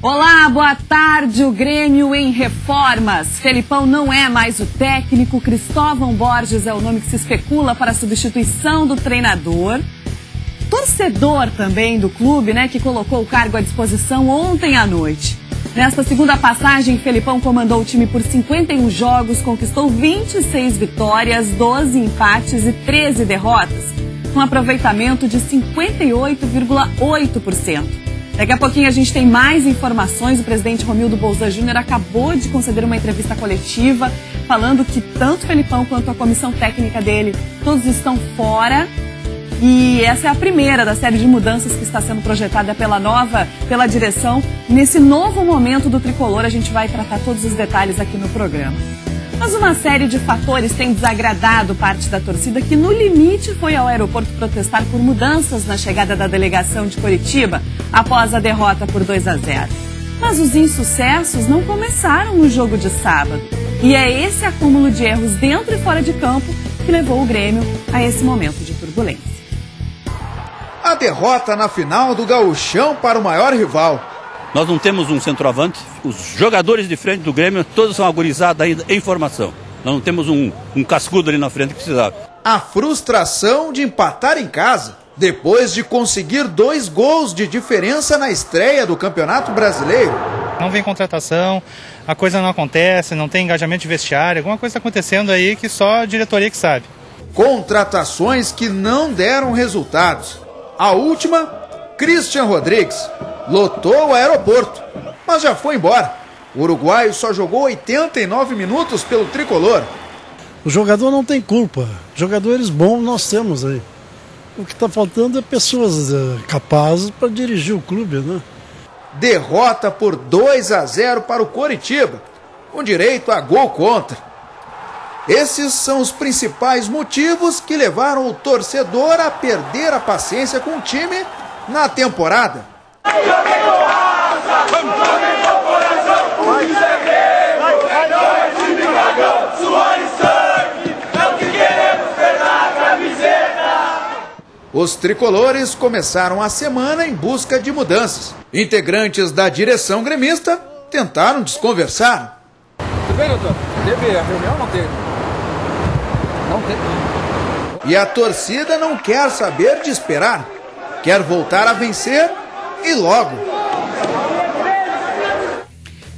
Olá, boa tarde. O Grêmio em reformas. Felipão não é mais o técnico. Cristóvão Borges é o nome que se especula para a substituição do treinador. Torcedor também do clube, que colocou o cargo à disposição ontem à noite. Nesta segunda passagem, Felipão comandou o time por 51 jogos, conquistou 26 vitórias, 12 empates e 13 derrotas, com aproveitamento de 58,8%. Daqui a pouquinho a gente tem mais informações. O presidente Romildo Bolzan Júnior acabou de conceder uma entrevista coletiva falando que tanto Felipão quanto a comissão técnica dele, todos estão fora. E essa é a primeira da série de mudanças que está sendo projetada pela direção. Nesse novo momento do tricolor, a gente vai tratar todos os detalhes aqui no programa. Mas uma série de fatores tem desagradado parte da torcida que, no limite, foi ao aeroporto protestar por mudanças na chegada da delegação de Coritiba após a derrota por 2-0. Mas os insucessos não começaram no jogo de sábado. E é esse acúmulo de erros dentro e fora de campo que levou o Grêmio a esse momento de turbulência. A derrota na final do Gauchão para o maior rival. Nós não temos um centroavante, os jogadores de frente do Grêmio todos são agonizados ainda em formação. Nós não temos um cascudo ali na frente que precisava. A frustração de empatar em casa, depois de conseguir 2 gols de diferença na estreia do Campeonato Brasileiro. Não vem contratação, a coisa não acontece, não tem engajamento de vestiário, alguma coisa está acontecendo aí que só a diretoria que sabe. Contratações que não deram resultados. A última, Christian Rodrigues. Lotou o aeroporto, mas já foi embora. O uruguaio só jogou 89 minutos pelo tricolor. O jogador não tem culpa. Jogadores bons nós temos aí. O que está faltando é pessoas capazes para dirigir o clube, né? Derrota por 2-0 para o Coritiba, com direito a gol contra. Esses são os principais motivos que levaram o torcedor a perder a paciência com o time na temporada. Os tricolores começaram a semana em busca de mudanças. Integrantes da direção gremista tentaram desconversar. Tudo bem, doutor? Teve a reunião? Não teve. Não teve. E a torcida não quer saber de esperar. Quer voltar a vencer e logo.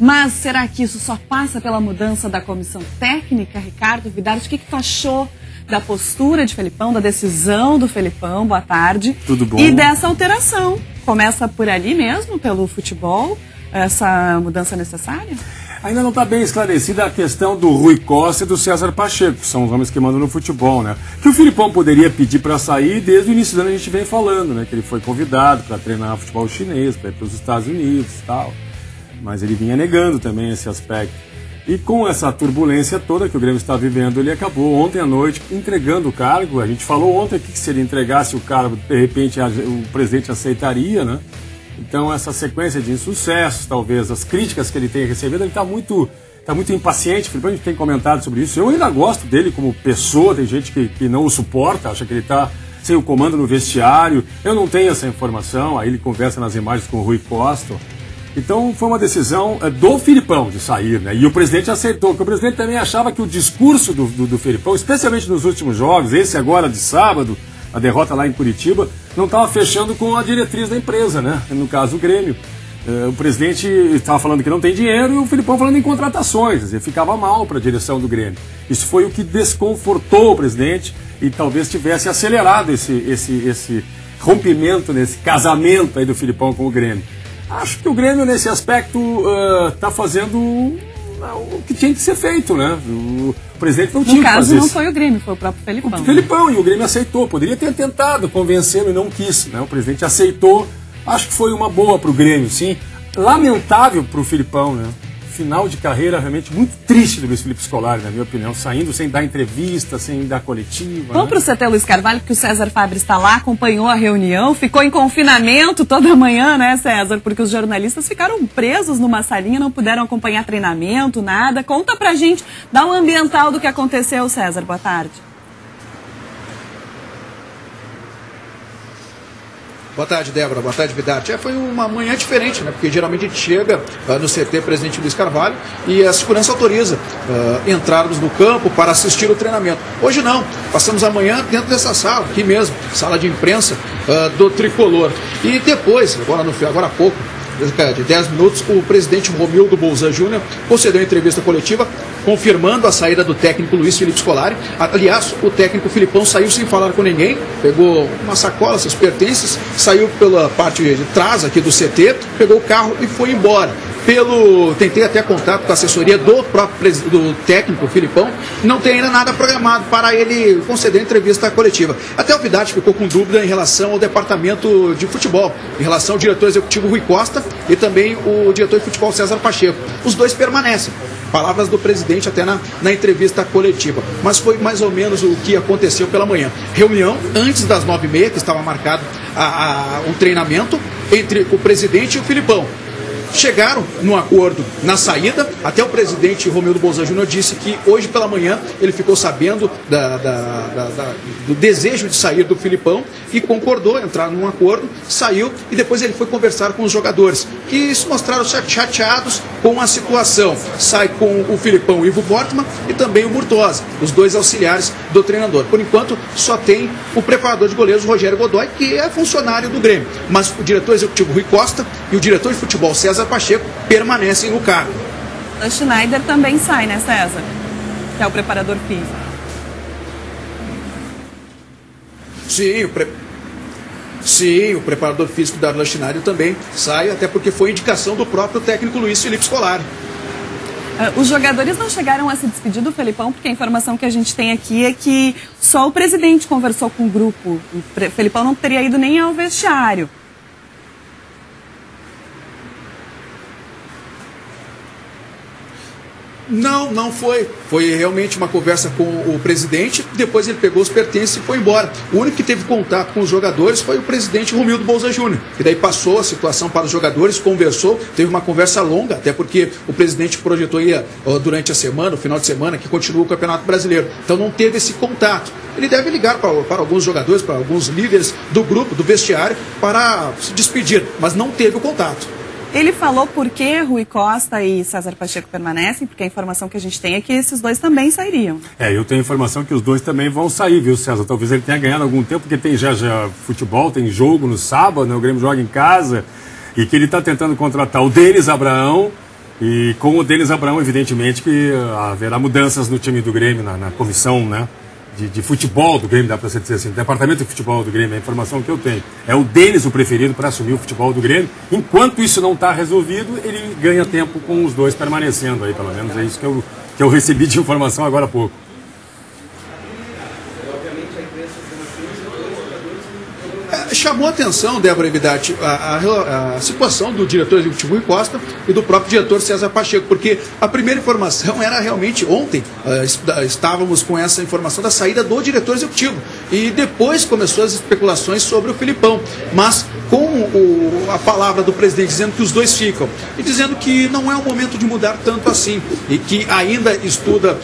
Mas será que isso só passa pela mudança da comissão técnica, Ricardo Vidarte? O que tu achou da postura de Felipão, da decisão do Felipão? Boa tarde. Tudo bom? E dessa alteração. Começa por ali mesmo, pelo futebol, essa mudança necessária? Ainda não está bem esclarecida a questão do Rui Costa e do César Pacheco, que são os homens que mandam no futebol, né? Que o Felipão poderia pedir para sair, desde o início do ano a gente vem falando, né? Que ele foi convidado para treinar futebol chinês, para ir para os Estados Unidos e tal. Mas ele vinha negando também esse aspecto. E com essa turbulência toda que o Grêmio está vivendo, ele acabou ontem à noite entregando o cargo. A gente falou ontem aqui que se ele entregasse o cargo, de repente o presidente aceitaria, né? Então essa sequência de insucessos, talvez, as críticas que ele tem recebido, ele está muito impaciente. A gente tem comentado sobre isso. Eu ainda gosto dele como pessoa, tem gente que não o suporta, acha que ele está sem o comando no vestiário. Eu não tenho essa informação, aí ele conversa nas imagens com o Rui Costa. Então foi uma decisão do Felipão de sair, né? E o presidente aceitou, porque o presidente também achava que o discurso do Felipão, especialmente nos últimos jogos, esse agora de sábado, a derrota lá em Curitiba, não estava fechando com a diretriz da empresa, né? No caso, o Grêmio. O presidente estava falando que não tem dinheiro e o Felipão falando em contratações, quer dizer, ficava mal para a direção do Grêmio. Isso foi o que desconfortou o presidente e talvez tivesse acelerado esse rompimento, nesse casamento aí do Felipão com o Grêmio. Acho que o Grêmio, nesse aspecto, está fazendo o que tinha que ser feito, né? O presidente não tinha que fazer isso. No caso, não foi o Grêmio, foi o próprio Felipão. O Felipão, e o Grêmio aceitou. Poderia ter tentado convencê-lo e não quis, né? O presidente aceitou. Acho que foi uma boa para o Grêmio, sim. Lamentável para o Felipão, né? Final de carreira realmente muito triste do Luiz Felipe Scolari, na minha opinião, saindo sem dar entrevista, sem dar coletiva. Vamos para o CT Luiz Carvalho, porque o César Fabris está lá, acompanhou a reunião, ficou em confinamento toda manhã, né, César? Porque os jornalistas ficaram presos numa salinha, não puderam acompanhar treinamento, nada. Conta pra gente, dá um ambiental do que aconteceu, César. Boa tarde. Boa tarde, Débora. Boa tarde, Vidarte. Foi uma manhã diferente, né? Porque geralmente a gente chega no CT Presidente Luiz Carvalho e a segurança autoriza entrarmos no campo para assistir o treinamento. Hoje não. Passamos a manhã dentro dessa sala, aqui mesmo, sala de imprensa do Tricolor. E depois, agora há pouco, de 10 minutos, o presidente Romildo Bolzan Júnior concedeu entrevista coletiva confirmando a saída do técnico Luiz Felipe Scolari. Aliás, o técnico Filipão saiu sem falar com ninguém, pegou uma sacola, seus pertences, saiu pela parte de trás aqui do CT, pegou o carro e foi embora. Tentei até contato com a assessoria do técnico Filipão, não tem ainda nada programado para ele conceder entrevista coletiva. Até o Vidarte ficou com dúvida em relação ao departamento de futebol, em relação ao diretor executivo Rui Costa e também o diretor de futebol César Pacheco. Os dois permanecem. Palavras do presidente até na entrevista coletiva. Mas foi mais ou menos o que aconteceu pela manhã. Reunião antes das 9h30, que estava marcado um treinamento entre o presidente e o Filipão. Chegaram num acordo na saída, até o presidente Romildo Bolzan Júnior disse que hoje pela manhã ele ficou sabendo do desejo de sair do Filipão e concordou, entrar num acordo, saiu e depois ele foi conversar com os jogadores, que se mostraram chateados com a situação. Sai com o Filipão, o Ivo Bortmann e também o Murtosa, os dois auxiliares do treinador. Por enquanto só tem o preparador de goleiros Rogério Godoy, que é funcionário do Grêmio, mas o diretor executivo Rui Costa e o diretor de futebol César Pacheco permanecem no cargo. O Schneider também sai, né, César? Que é o preparador físico. Sim, o preparador físico da Darlan Schneider também sai, até porque foi indicação do próprio técnico Luiz Felipe Scolari. Os jogadores não chegaram a se despedir do Felipão, porque a informação que a gente tem aqui é que só o presidente conversou com o grupo. O Felipão não teria ido nem ao vestiário. Não foi. Foi realmente uma conversa com o presidente, depois ele pegou os pertences e foi embora. O único que teve contato com os jogadores foi o presidente Romildo Bolzan Júnior, que daí passou a situação para os jogadores, conversou, teve uma conversa longa, até porque o presidente projetou durante a semana, o final de semana, que continua o Campeonato Brasileiro. Então não teve esse contato. Ele deve ligar para alguns jogadores, para alguns líderes do grupo, do vestiário, para se despedir, mas não teve o contato. Ele falou por que Rui Costa e César Pacheco permanecem, porque a informação que a gente tem é que esses dois também sairiam. Eu tenho informação que os dois também vão sair, viu, César? Talvez ele tenha ganhado algum tempo, porque tem já futebol, tem jogo no sábado, né? O Grêmio joga em casa, e que ele está tentando contratar o Denis Abraão, e com o Denis Abraão, evidentemente, que haverá mudanças no time do Grêmio, na comissão, né? De futebol do Grêmio, dá para você dizer assim, departamento de futebol do Grêmio, a informação que eu tenho. É o Denis o preferido para assumir o futebol do Grêmio. Enquanto isso não está resolvido, ele ganha tempo com os dois permanecendo aí, pelo menos é isso que eu recebi de informação agora há pouco. Chamou a atenção, Débora Vidarte, a situação do diretor executivo Rui Costa e do próprio diretor César Pacheco, porque a primeira informação era realmente ontem, estávamos com essa informação da saída do diretor executivo, e depois começou as especulações sobre o Filipão, mas com a palavra do presidente dizendo que os dois ficam, e dizendo que não é o momento de mudar tanto assim, e que ainda estuda,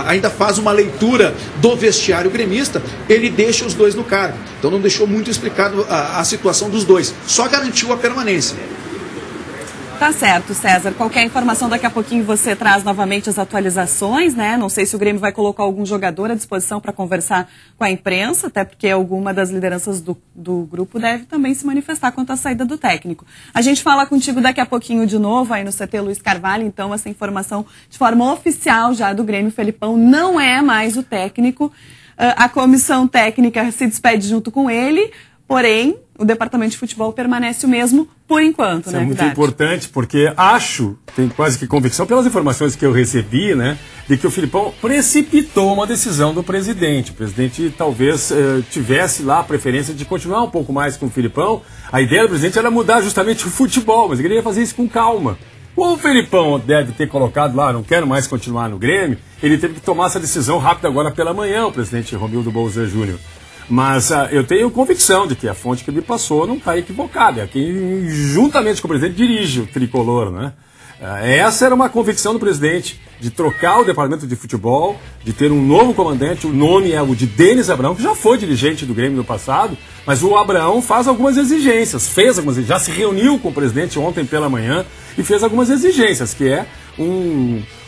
ainda faz uma leitura do vestiário gremista, ele deixa os dois no cargo. Então não deixou muito explicado a situação dos dois, só garantiu a permanência. Tá certo, César. Qualquer informação, daqui a pouquinho você traz novamente as atualizações, né? Não sei se o Grêmio vai colocar algum jogador à disposição para conversar com a imprensa, até porque alguma das lideranças do grupo deve também se manifestar quanto à saída do técnico. A gente fala contigo daqui a pouquinho de novo, aí no CT Luiz Carvalho, então essa informação de forma oficial já do Grêmio. Felipão não é mais o técnico. A comissão técnica se despede junto com ele, porém o departamento de futebol permanece o mesmo por enquanto, né? Isso é muito importante, porque tenho quase que convicção, pelas informações que eu recebi, né, de que o Filipão precipitou uma decisão do presidente. O presidente talvez tivesse lá a preferência de continuar um pouco mais com o Filipão. A ideia do presidente era mudar justamente o futebol, mas ele queria fazer isso com calma. O Felipão deve ter colocado lá, não quero mais continuar no Grêmio, ele teve que tomar essa decisão rápida agora pela manhã, o presidente Romildo Bolzan Júnior. Mas eu tenho convicção de que a fonte que me passou não está equivocada. É quem, juntamente com o presidente, dirige o tricolor, né? Essa era uma convicção do presidente, de trocar o departamento de futebol, de ter um novo comandante. O nome é o de Denis Abraão, que já foi dirigente do Grêmio no passado, mas o Abraão faz algumas exigências, já se reuniu com o presidente ontem pela manhã e fez algumas exigências, que é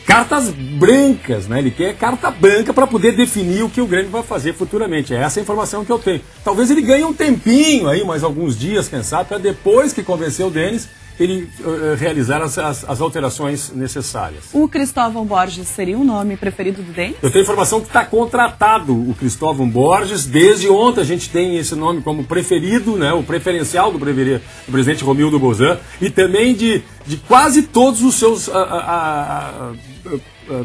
cartas brancas, né? Ele quer carta branca para poder definir o que o Grêmio vai fazer futuramente. É essa a informação que eu tenho. Talvez ele ganhe um tempinho aí, mais alguns dias, quem sabe, para depois que convencer o Denis, ele realizar as alterações necessárias. O Cristóvão Borges seria o nome preferido do Denis? Eu tenho informação que está contratado o Cristóvão Borges. Desde ontem a gente tem esse nome como preferido, né, o preferencial do presidente Romildo Bolzan, e também de quase todos os seus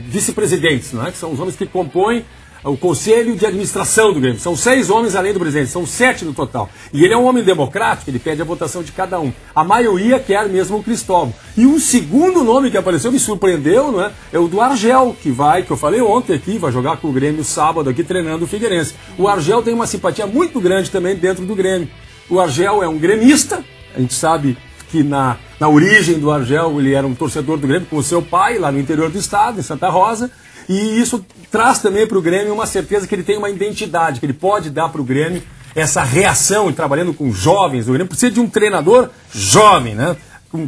vice-presidentes, né, que são os homens que compõem o Conselho de Administração do Grêmio. São 6 homens além do presidente, são 7 no total. E ele é um homem democrático, ele pede a votação de cada um. A maioria quer mesmo o Cristóvão. E um segundo nome que apareceu, me surpreendeu, não é? É o do Argel, que eu falei ontem aqui, vai jogar com o Grêmio sábado aqui, treinando o Figueirense. O Argel tem uma simpatia muito grande também dentro do Grêmio. O Argel é um gremista, a gente sabe que na origem do Argel ele era um torcedor do Grêmio com o seu pai, lá no interior do estado, em Santa Rosa. E isso traz também para o Grêmio uma certeza que ele tem uma identidade, que ele pode dar para o Grêmio essa reação, e trabalhando com jovens. O Grêmio precisa de um treinador jovem, né?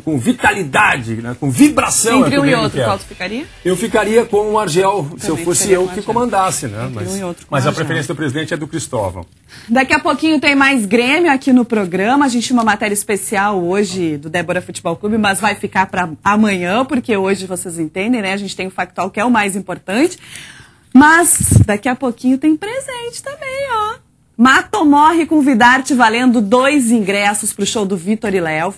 Com vitalidade, né? Com vibração. Entre um e outro, qual tu ficaria? Eu ficaria com o Argel, se eu fosse eu que comandasse, né? Mas a preferência do presidente é do Cristóvão. Daqui a pouquinho tem mais Grêmio aqui no programa. A gente tinha uma matéria especial hoje do Débora Futebol Clube, mas vai ficar para amanhã, porque hoje vocês entendem, né? A gente tem o Factual, que é o mais importante. Mas daqui a pouquinho tem presente também, ó. Mata ou Morre com Vidarte valendo 2 ingressos pro show do Vitor e Léo,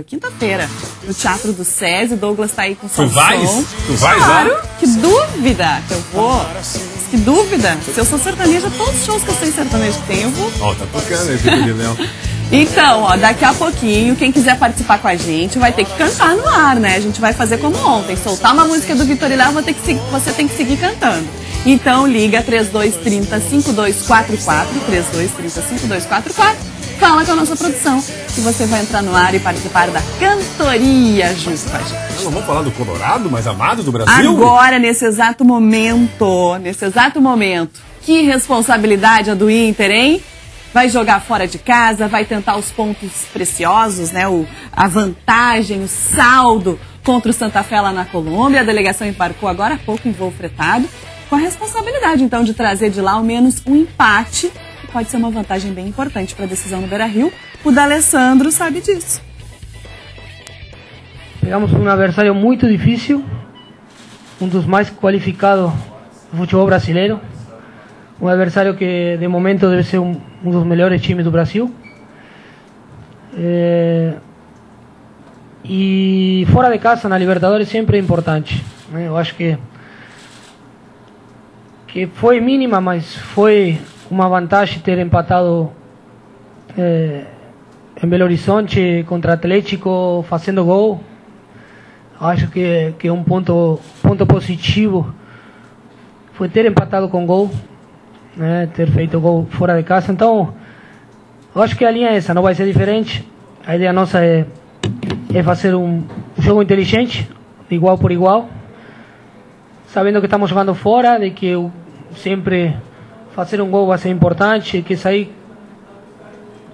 quinta-feira, no Teatro do SESI. Douglas tá aí com som. Tu vais claro, lá? Que dúvida que eu vou. Que dúvida. Se eu sou sertaneja, todos os shows que eu sei sertanejo que tem, eu vou. Ó, tá tocando esse Vitor e Léo. Então, ó, daqui a pouquinho, quem quiser participar com a gente vai ter que cantar no ar, né? A gente vai fazer como ontem, soltar uma música do Vitor e Léo, você tem que seguir cantando. Então liga 3230-5244, 3230-5244, fala com a nossa produção que você vai entrar no ar e participar da cantoria junto com a gente. Não vamos falar do Colorado, mais amado do Brasil? Agora, nesse exato momento, que responsabilidade a do Inter, hein? Vai jogar fora de casa, vai tentar os pontos preciosos, né? A vantagem, o saldo contra o Santa Fé lá na Colômbia. A delegação embarcou agora há pouco em voo fretado, com a responsabilidade, então, de trazer de lá ao menos um empate, que pode ser uma vantagem bem importante para a decisão no Beira-Rio. O D'Alessandro sabe disso. Pegamos um adversário muito difícil, um dos mais qualificados do futebol brasileiro, um adversário que, de momento, deve ser um dos melhores times do Brasil. E fora de casa, na Libertadores, sempre é importante, né? Eu acho que foi mínima, mas foi uma vantagem ter empatado em Belo Horizonte contra Atlético fazendo gol. Acho que um ponto positivo foi ter empatado com gol, né? Ter feito gol fora de casa. Então, eu acho que a linha é essa, não vai ser diferente. A ideia nossa é fazer um jogo inteligente, igual por igual, sabendo que estamos jogando fora, de que sempre fazer um gol vai ser importante, que sair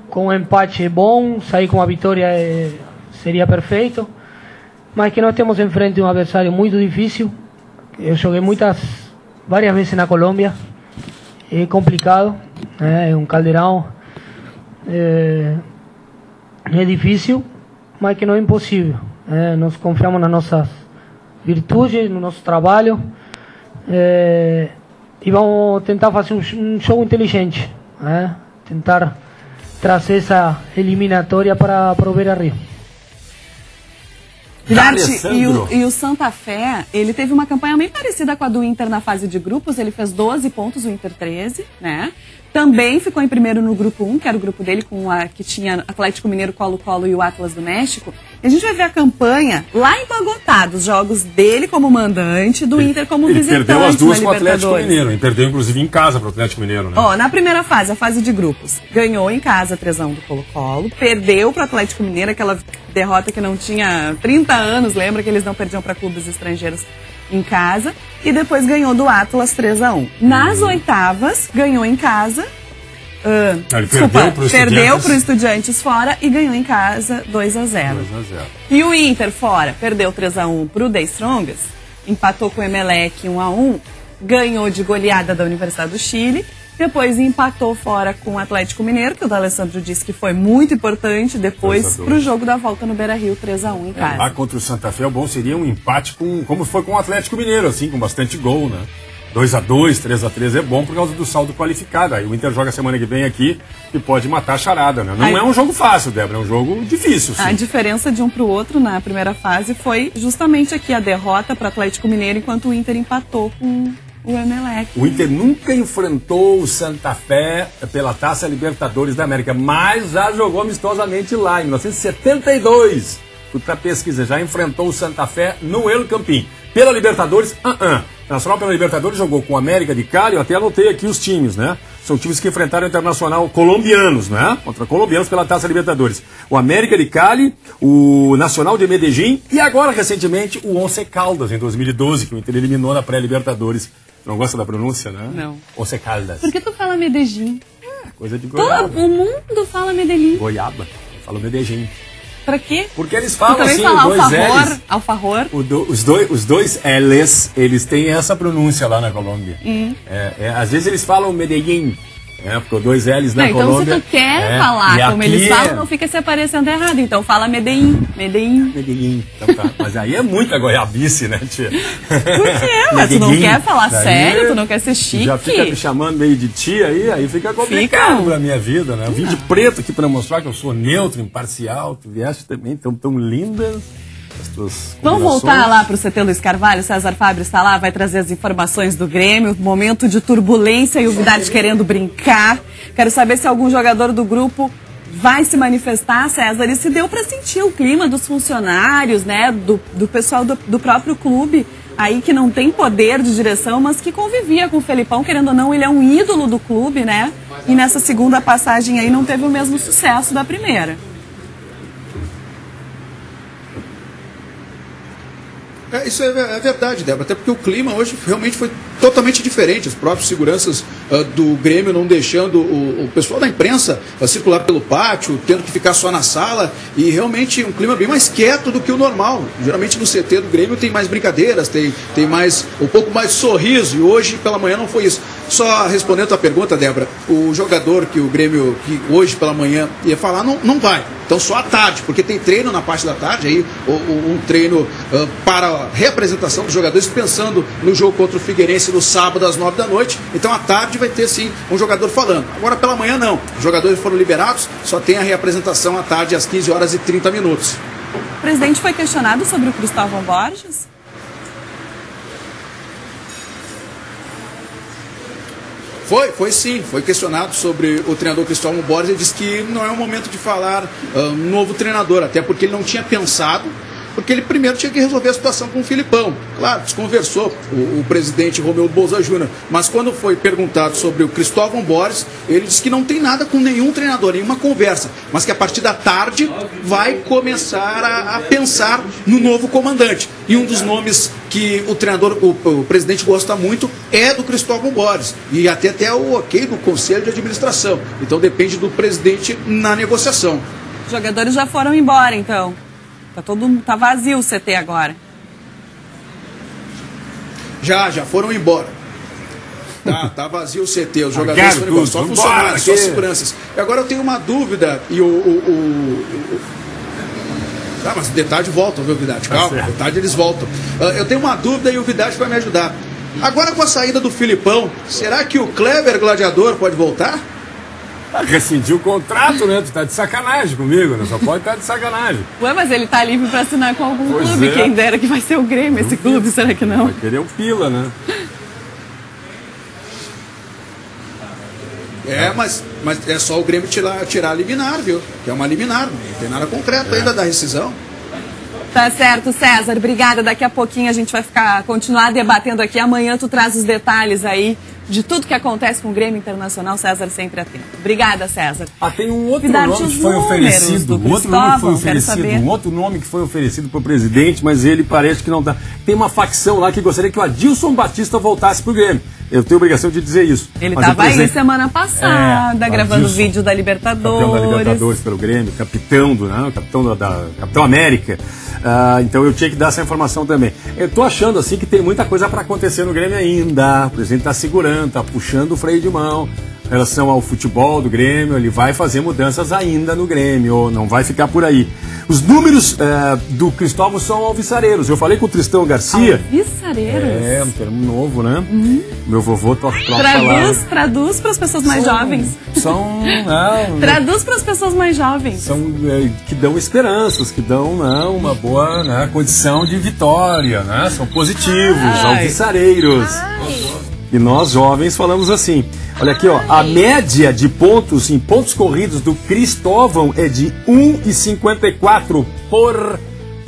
com um empate é bom, sair com a vitória seria perfeito, mas que nós temos em frente um adversário muito difícil. Eu joguei várias vezes na Colômbia, é complicado, né? É um caldeirão, é difícil, mas que não é impossível, né? Nós confiamos nas nossas virtudes, no nosso trabalho, e vamos tentar fazer um jogo inteligente, né? Tentar trazer essa eliminatória para o Beira-Rio. E o Santa Fé, ele teve uma campanha bem parecida com a do Inter na fase de grupos. Ele fez 12 pontos, o Inter 13, né? Também ficou em primeiro no grupo 1, que era o grupo dele, que tinha Atlético Mineiro, Colo-Colo e o Atlas do México. E a gente vai ver a campanha lá em Bogotá, dos jogos dele como mandante, do Inter como visitante. Ele perdeu as duas com o Atlético Mineiro. Ele perdeu, inclusive, em casa para o Atlético Mineiro, né? Ó, na primeira fase, a fase de grupos, ganhou em casa 3-1 do Colo-Colo, perdeu para o Atlético Mineiro, aquela derrota que não tinha 30 anos, lembra que eles não perdiam para clubes estrangeiros em casa, e depois ganhou do Atlas 3-1. Nas oitavas, ganhou em casa, perdeu para o Estudiantes fora e ganhou em casa 2-0. E o Inter fora, perdeu 3-1 para o The Strongest, empatou com o Emelec 1-1, ganhou de goleada da Universidade do Chile, depois empatou fora com o Atlético Mineiro, que o D'Alessandro disse que foi muito importante, depois para o jogo da volta no Beira-Rio 3-1 em casa. Lá contra o Santa Fé, o bom seria um empate como foi com o Atlético Mineiro, assim, com bastante gol, né? 2-2, 3-3 é bom por causa do saldo qualificado. Aí o Inter joga semana que vem aqui e pode matar a charada, né? Não é um jogo fácil, Débora, é um jogo difícil. Sim. A diferença de um para o outro na primeira fase foi justamente aqui a derrota para o Atlético Mineiro, enquanto o Inter empatou com o Emelec. O Inter nunca enfrentou o Santa Fé pela Taça Libertadores da América, mas já jogou amistosamente lá, em 1972. Fui pra pesquisa, já enfrentou o Santa Fé no El Campín. Pela Libertadores, Nacional pela Libertadores jogou com o América de Cali, eu até anotei aqui os times, né? São times que enfrentaram o Internacional colombianos, né? Contra colombianos pela Taça Libertadores. O América de Cali, o Nacional de Medellín e agora, recentemente, o Once Caldas, em 2012, que o Inter eliminou na pré-Libertadores. Não gosta da pronúncia, né? Não. Once Caldas. Por que tu fala Medellín? Coisa de goiaba. Todo o mundo fala Medellín. Goiaba. Eu falo Medellín. Pra quê? Porque eles falam também assim, fala dois L's. Alfajor. Os dois L's, eles têm essa pronúncia lá na Colômbia. Às vezes eles falam Medellín, porque dois L's na Colômbia. Então se tu quer falar como eles falam, não fica se aparecendo errado. Então fala Medellín. Medellín. Então, tá. Mas aí é muita goiabice, né, tia? Por quê? Mas tu não quer falar sério, tu não quer ser chique. Já fica me chamando meio de tia aí fica complicado pra minha vida, né? Eu vim de preto aqui pra mostrar que eu sou neutro, imparcial. Tu vieste também tão lindas. Vamos voltar lá para o CT Luiz Carvalho. César Fábio está lá, vai trazer as informações do Grêmio, momento de turbulência e o Vidarte querendo brincar. Quero saber se algum jogador do grupo vai se manifestar, César, e se deu para sentir o clima dos funcionários, né, do pessoal do próprio clube, aí que não tem poder de direção, mas que convivia com o Felipão, querendo ou não, ele é um ídolo do clube, né, e nessa segunda passagem aí não teve o mesmo sucesso da primeira. Isso é verdade, Débora, até porque o clima hoje realmente foi totalmente diferente. Os próprios seguranças do Grêmio não deixando o pessoal da imprensa circular pelo pátio, tendo que ficar só na sala, e realmente um clima bem mais quieto do que o normal. Geralmente no CT do Grêmio tem mais brincadeiras, tem mais, um pouco mais de sorriso, e hoje pela manhã não foi isso. Só respondendo a tua pergunta, Débora, o jogador que o Grêmio, que hoje pela manhã ia falar, não vai. Então só à tarde, porque tem treino na parte da tarde, aí um treino para a representação dos jogadores, pensando no jogo contra o Figueirense no sábado às 9 da noite. Então à tarde vai ter sim um jogador falando. Agora pela manhã não. Os jogadores foram liberados, só tem a reapresentação à tarde às 15 horas e 30 minutos. O presidente foi questionado sobre o Cristóvão Borges? Foi sim, foi questionado sobre o treinador Cristóvão Borges. Ele disse que não é o momento de falar um novo treinador, até porque ele não tinha pensado, porque ele primeiro tinha que resolver a situação com o Filipão. Claro, desconversou o presidente Romildo Bolzan Júnior, mas quando foi perguntado sobre o Cristóvão Borges, ele disse que não tem nada com nenhum treinador, nenhuma conversa, mas que a partir da tarde vai começar a pensar no novo comandante. E um dos nomes que o treinador, o presidente gosta muito, é do Cristóvão Borges, e até o ok do Conselho de Administração. Então depende do presidente na negociação. Os jogadores já foram embora, então. Tá vazio o CT agora. Já foram embora. Tá vazio o CT, os jogadores foram embora, só funcionários, só seguranças. E agora eu tenho uma dúvida, e mas de tarde voltam, viu, Vidarte? Calma, de tarde eles voltam. Eu tenho uma dúvida e o Vidarte vai me ajudar. Agora com a saída do Filipão, será que o Kleber Gladiador pode voltar? Rescindiu o contrato, né? Tu tá de sacanagem comigo, né? Só pode estar de sacanagem. Ué, mas ele tá livre pra assinar com algum clube. Quem dera que vai ser o Grêmio, esse clube, será que não? Vai querer o Pila, né? Mas é só o Grêmio tirar a liminar, viu? Que é uma liminar, não tem nada concreto ainda da rescisão. Tá certo, César. Obrigada. Daqui a pouquinho a gente vai continuar debatendo aqui. Amanhã tu traz os detalhes aí de tudo que acontece com o Grêmio Internacional, César sempre atento. Obrigada, César. Tem um outro nome que foi oferecido, um outro nome que foi oferecido para o presidente, mas ele parece que não dá. Tem uma facção lá que gostaria que o Adilson Batista voltasse para o Grêmio. Eu tenho a obrigação de dizer isso. Ele estava aí semana passada, gravando vídeo da Libertadores. Campeão da Libertadores pelo Grêmio, capitão Capitão América. Então eu tinha que dar essa informação também. Eu tô achando assim que tem muita coisa para acontecer no Grêmio ainda. O presidente está segurando, está puxando o freio de mão. Em relação ao futebol do Grêmio, ele vai fazer mudanças ainda no Grêmio, não vai ficar por aí. Os números do Cristóvão são alvissareiros. Eu falei com o Tristão Garcia. Alvissareiros? Um termo novo, né? Meu vovô Traduz para as pessoas mais jovens. Traduz para as pessoas mais jovens. São que dão esperanças, que dão uma boa condição de vitória, né? São positivos, alvissareiros. E nós jovens falamos assim. Olha aqui, a média de pontos em pontos corridos do Cristóvão é de 1,54 por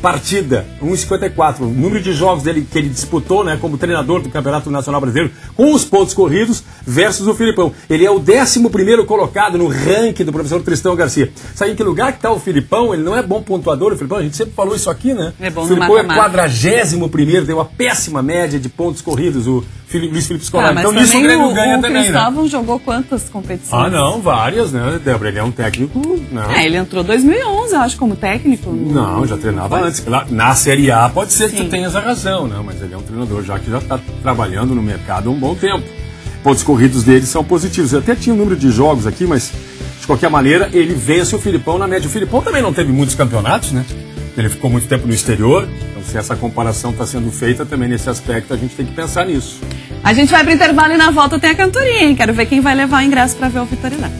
partida. 1,54. O número de jogos dele que ele disputou, né, como treinador do Campeonato Nacional Brasileiro, com os pontos corridos versus o Filipão. Ele é o 11º colocado no ranking do professor Tristão Garcia. Sabe em que lugar que está o Filipão? Ele não é bom pontuador, o Filipão. A gente sempre falou isso aqui, né? É bom o Filipão é 41º, deu uma péssima média de pontos corridos. O Luiz Felipe Scolari. Então nisso o Grêmio ganha também, né? O Cristóvão jogou quantas competições? Não, várias, né, Débora? Ele é um técnico... ele entrou em 2011, eu acho, como técnico. Não, já treinava antes. Na Série A pode ser que tu tenhas a razão, né? Mas ele é um treinador já que já está trabalhando no mercado há um bom tempo. Pontos corridos dele são positivos. Eu até tinha um número de jogos aqui, mas de qualquer maneira ele vence o Filipão na média. O Filipão também não teve muitos campeonatos, né? Ele ficou muito tempo no exterior. Então, se essa comparação está sendo feita também nesse aspecto, a gente tem que pensar nisso. A gente vai para o intervalo e na volta tem a cantoria, hein? Quero ver quem vai levar o ingresso para ver o Vitorino.